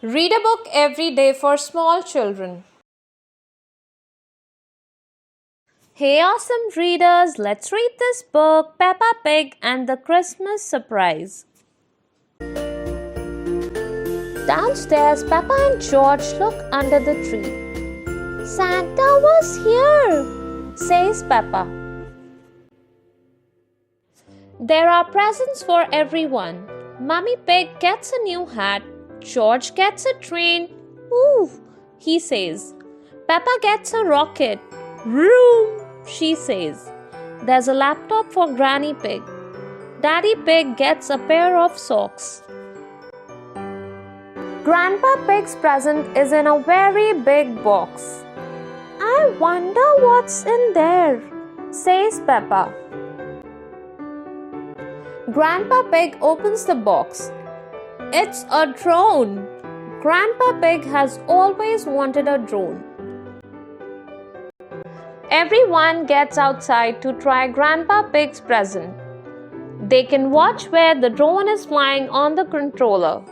Read a book every day for small children. Hey awesome readers, let's read this book, Peppa Pig and the Christmas Surprise. Downstairs, Peppa and George look under the tree. Santa was here, says Peppa. There are presents for everyone. Mummy Pig gets a new hat. George gets a train. Ooh, he says. Peppa gets a rocket. Vroom, she says. There's a laptop for Granny Pig. Daddy Pig gets a pair of socks. Grandpa Pig's present is in a very big box. I wonder what's in there, says Peppa. Grandpa Pig opens the box. It's a drone. Grandpa Pig has always wanted a drone. Everyone gets outside to try Grandpa Pig's present. They can watch where the drone is flying on the controller.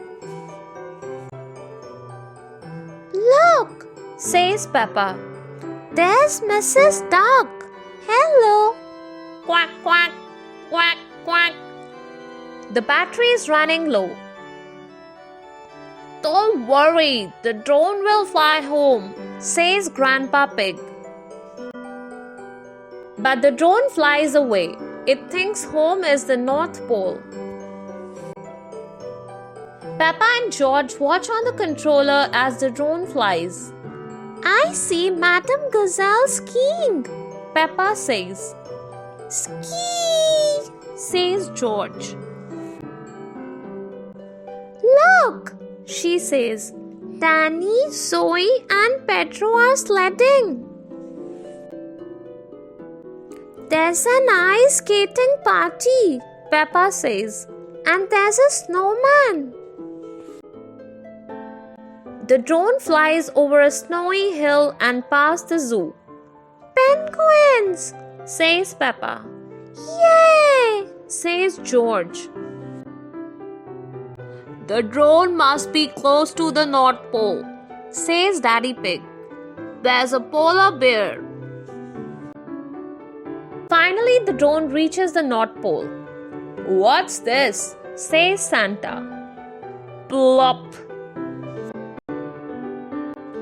Look, says Peppa. There's Mrs. Duck. Hello. Quack, quack, quack, quack. The battery is running low. Don't worry, the drone will fly home, says Grandpa Pig. But the drone flies away. It thinks home is the North Pole. Peppa and George watch on the controller as the drone flies. I see Madame Gazelle skiing, Peppa says. Ski, says George. Look, she says. Danny, Zoe and Pedro are sledding. There's an ice skating party, Peppa says. And there's a snowman. The drone flies over a snowy hill and past the zoo. Penguins, says Peppa. Yay, says George. The drone must be close to the North Pole, says Daddy Pig. There's a polar bear. Finally, the drone reaches the North Pole. What's this? Says Santa. Plop.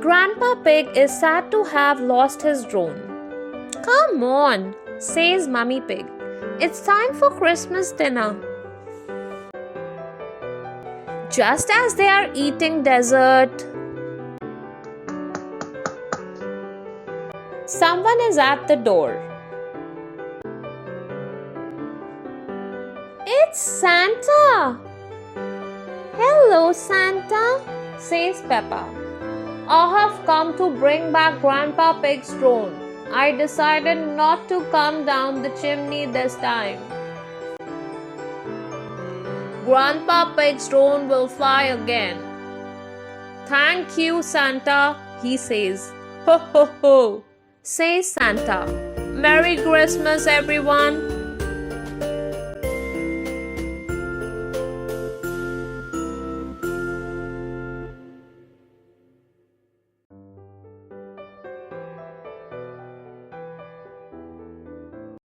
Grandpa Pig is sad to have lost his drone. Come on, says Mummy Pig. It's time for Christmas dinner. Just as they are eating dessert, someone is at the door. It's Santa! Hello, Santa, says Peppa. I have come to bring back Grandpa Pig's drone. I decided not to come down the chimney this time. Grandpa Pig's drone will fly again. Thank you, Santa, he says. Ho ho ho, says Santa. Merry Christmas, everyone.